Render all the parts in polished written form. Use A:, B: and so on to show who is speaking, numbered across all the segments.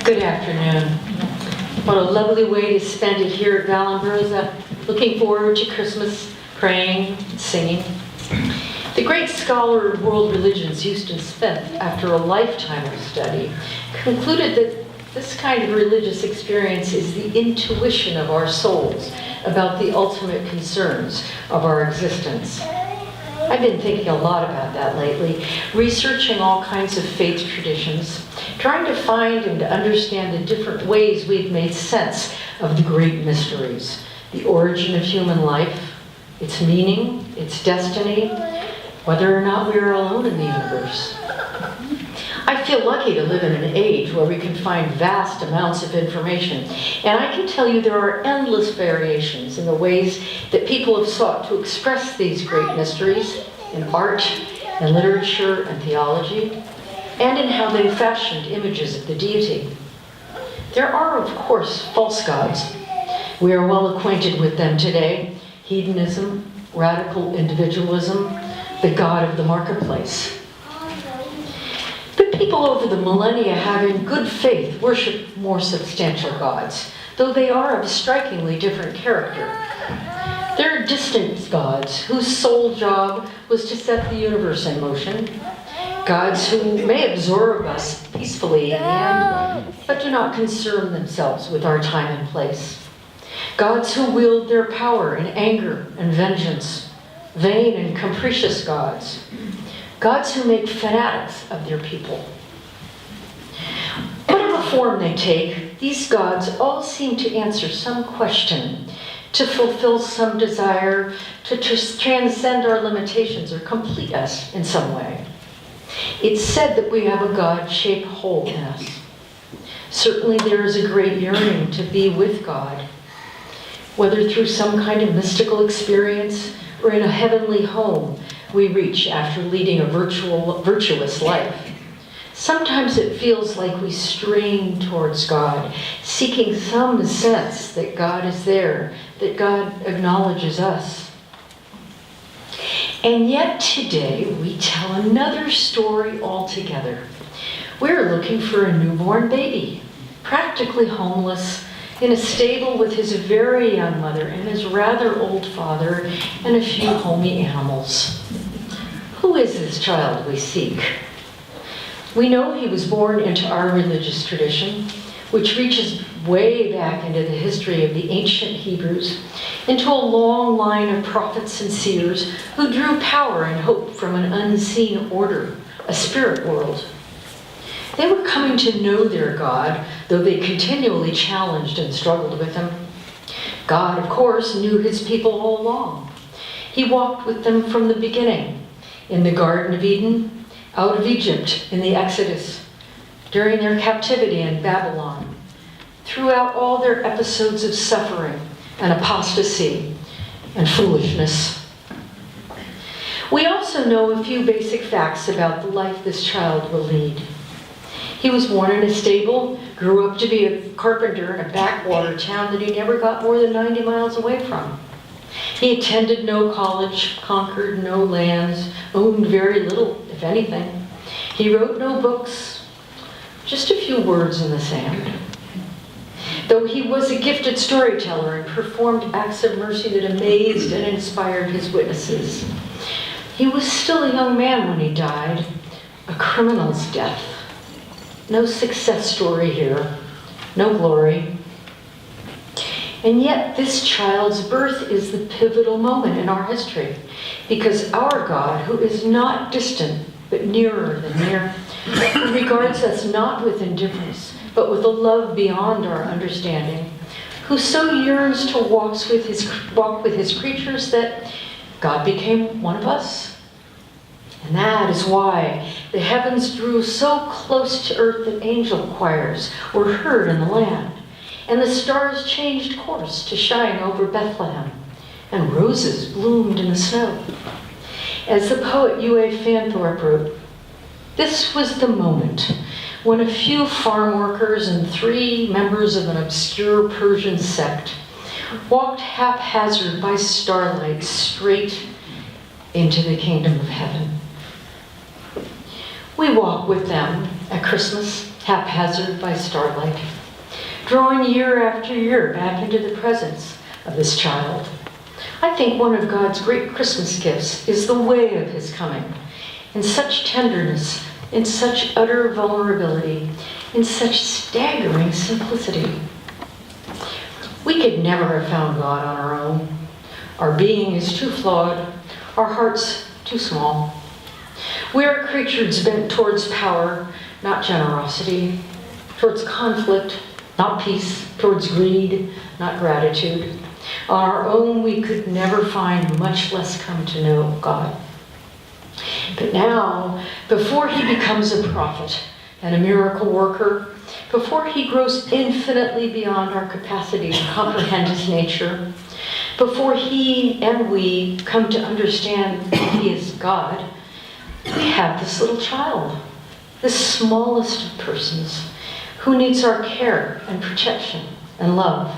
A: Good afternoon. What a lovely way to spend it here at Vallombrosa. Looking forward to Christmas, praying, singing. The great scholar of world religions, Eustace Smith, after a lifetime of study, concluded that this kind of religious experience is the intuition of our souls about the ultimate concerns of our existence. I've been thinking a lot about that lately, researching all kinds of faith traditions, trying to find and to understand the different ways we've made sense of the great mysteries, the origin of human life, its meaning, its destiny, whether or not we are alone in the universe. I feel lucky to live in an age where we can find vast amounts of information, and I can tell you there are endless variations in the ways that people have sought to express these great mysteries in art, in literature and theology, and in how they fashioned images of the deity. There are, of course, false gods. We are well acquainted with them today: hedonism, radical individualism, the god of the marketplace. People over the millennia have in good faith worshipped more substantial gods, though they are of strikingly different character. There are distant gods whose sole job was to set the universe in motion, gods who may absorb us peacefully in the end, but do not concern themselves with our time and place. Gods who wield their power in anger and vengeance, vain and capricious gods. Gods who make fanatics of their people. Whatever form they take, these gods all seem to answer some question, to fulfill some desire, to transcend our limitations or complete us in some way. It's said that we have a God-shaped hole in us. Certainly there is a great yearning to be with God, whether through some kind of mystical experience or in a heavenly home we reach after leading a virtuous life. Sometimes it feels like we strain towards God, seeking some sense that God is there, that God acknowledges us. And yet today we tell another story altogether. We're looking for a newborn baby, practically homeless, in a stable with his very young mother and his rather old father and a few homey animals. Who is this child we seek? We know he was born into our religious tradition, which reaches way back into the history of the ancient Hebrews, into a long line of prophets and seers who drew power and hope from an unseen order, a spirit world. They were coming to know their God, though they continually challenged and struggled with him. God, of course, knew his people all along. He walked with them from the beginning, in the Garden of Eden, out of Egypt in the Exodus, during their captivity in Babylon, throughout all their episodes of suffering and apostasy and foolishness. We also know a few basic facts about the life this child will lead. He was born in a stable, grew up to be a carpenter in a backwater town that he never got more than 90 miles away from. He attended no college, conquered no lands, owned very little, if anything. He wrote no books, just a few words in the sand. Though he was a gifted storyteller and performed acts of mercy that amazed and inspired his witnesses, he was still a young man when he died, a criminal's death. No success story here, no glory. And yet this child's birth is the pivotal moment in our history, because our God, who is not distant but nearer than near, who regards us not with indifference but with a love beyond our understanding, who so yearns to walk with his creatures that God became one of us. And that is why the heavens drew so close to earth that angel choirs were heard in the land, and the stars changed course to shine over Bethlehem, and roses bloomed in the snow. As the poet Ue Fanthorpe wrote, this was the moment when a few farm workers and 3 members of an obscure Persian sect walked haphazard by starlight straight into the kingdom of heaven. We walk with them at Christmas, haphazard by starlight, drawing year after year back into the presence of this child. I think one of God's great Christmas gifts is the way of his coming, in such tenderness, in such utter vulnerability, in such staggering simplicity. We could never have found God on our own. Our being is too flawed, our hearts too small. We are creatures bent towards power, not generosity, towards conflict, not peace, towards greed, not gratitude. On our own, we could never find, much less come to know God. But now, before he becomes a prophet and a miracle worker, before he grows infinitely beyond our capacity to comprehend his nature, before he and we come to understand that he is God, we have this little child, this smallest of persons, who needs our care and protection and love.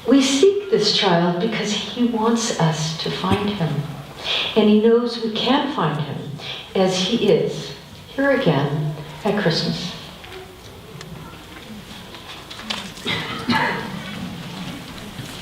A: We seek this child because he wants us to find him. And he knows we can find him as he is, here again at Christmas.